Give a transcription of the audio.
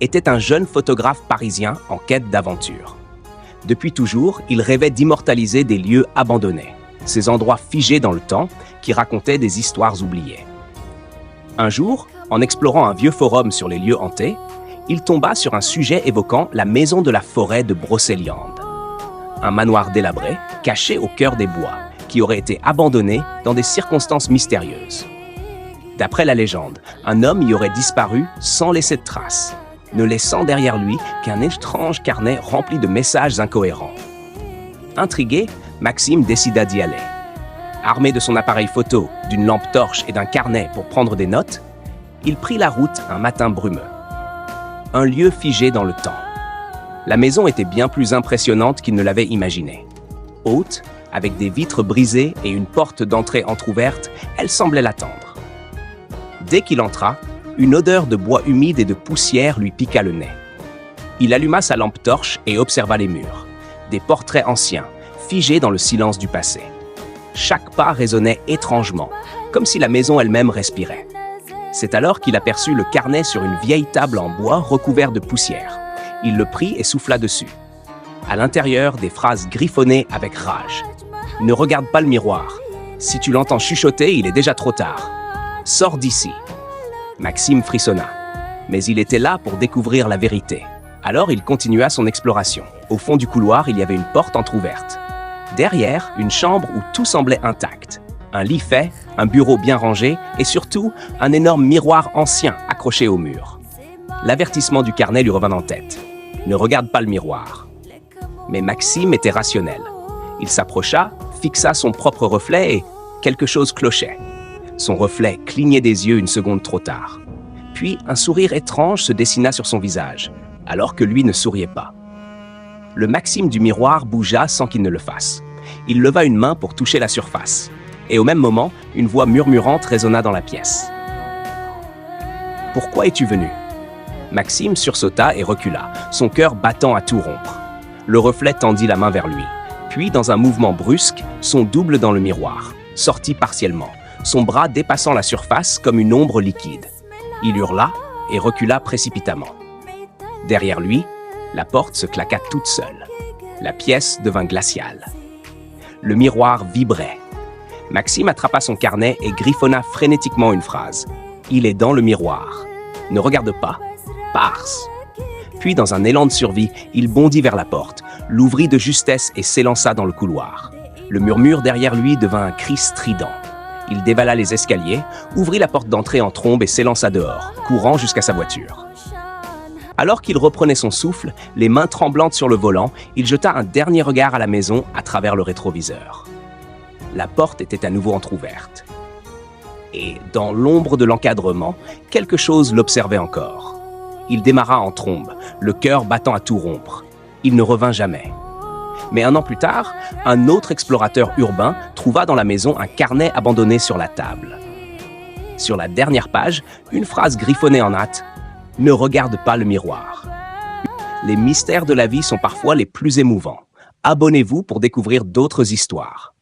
était un jeune photographe parisien en quête d'aventure. Depuis toujours, il rêvait d'immortaliser des lieux abandonnés, ces endroits figés dans le temps qui racontaient des histoires oubliées. Un jour, en explorant un vieux forum sur les lieux hantés, il tomba sur un sujet évoquant la maison de la forêt de Brocéliande. Un manoir délabré, caché au cœur des bois, qui aurait été abandonné dans des circonstances mystérieuses. D'après la légende, un homme y aurait disparu sans laisser de traces, ne laissant derrière lui qu'un étrange carnet rempli de messages incohérents. Intrigué, Maxime décida d'y aller. Armé de son appareil photo, d'une lampe torche et d'un carnet pour prendre des notes, il prit la route un matin brumeux. Un lieu figé dans le temps. La maison était bien plus impressionnante qu'il ne l'avait imaginé. Haute, avec des vitres brisées et une porte d'entrée entr'ouverte, elle semblait l'attendre. Dès qu'il entra, une odeur de bois humide et de poussière lui piqua le nez. Il alluma sa lampe torche et observa les murs. Des portraits anciens, figés dans le silence du passé. Chaque pas résonnait étrangement, comme si la maison elle-même respirait. C'est alors qu'il aperçut le carnet sur une vieille table en bois recouvert de poussière. Il le prit et souffla dessus. À l'intérieur, des phrases griffonnées avec rage. « Ne regarde pas le miroir. Si tu l'entends chuchoter, il est déjà trop tard. Sors d'ici. » Maxime frissonna. Mais il était là pour découvrir la vérité. Alors il continua son exploration. Au fond du couloir, il y avait une porte entr'ouverte. Derrière, une chambre où tout semblait intact. Un lit fait, un bureau bien rangé et surtout un énorme miroir ancien accroché au mur. L'avertissement du carnet lui revint en tête. Ne regarde pas le miroir. Mais Maxime était rationnel. Il s'approcha, fixa son propre reflet et quelque chose clochait. Son reflet clignait des yeux une seconde trop tard. Puis un sourire étrange se dessina sur son visage, alors que lui ne souriait pas. Le Maxime du miroir bougea sans qu'il ne le fasse. Il leva une main pour toucher la surface. Et au même moment, une voix murmurante résonna dans la pièce. « Pourquoi es-tu venu » Maxime sursauta et recula, son cœur battant à tout rompre. Le reflet tendit la main vers lui. Puis, dans un mouvement brusque, son double dans le miroir, sortit partiellement, son bras dépassant la surface comme une ombre liquide. Il hurla et recula précipitamment. Derrière lui, la porte se claqua toute seule. La pièce devint glaciale. Le miroir vibrait. Maxime attrapa son carnet et griffonna frénétiquement une phrase. « Il est dans le miroir. Ne regarde pas. Parse. » Puis, dans un élan de survie, il bondit vers la porte, l'ouvrit de justesse et s'élança dans le couloir. Le murmure derrière lui devint un cri strident. Il dévala les escaliers, ouvrit la porte d'entrée en trombe et s'élança dehors, courant jusqu'à sa voiture. Alors qu'il reprenait son souffle, les mains tremblantes sur le volant, il jeta un dernier regard à la maison à travers le rétroviseur. La porte était à nouveau entr'ouverte. Et, dans l'ombre de l'encadrement, quelque chose l'observait encore. Il démarra en trombe, le cœur battant à tout rompre. Il ne revint jamais. Mais un an plus tard, un autre explorateur urbain trouva dans la maison un carnet abandonné sur la table. Sur la dernière page, une phrase griffonnée en hâte. « Ne regarde pas le miroir. » Les mystères de la vie sont parfois les plus émouvants. Abonnez-vous pour découvrir d'autres histoires.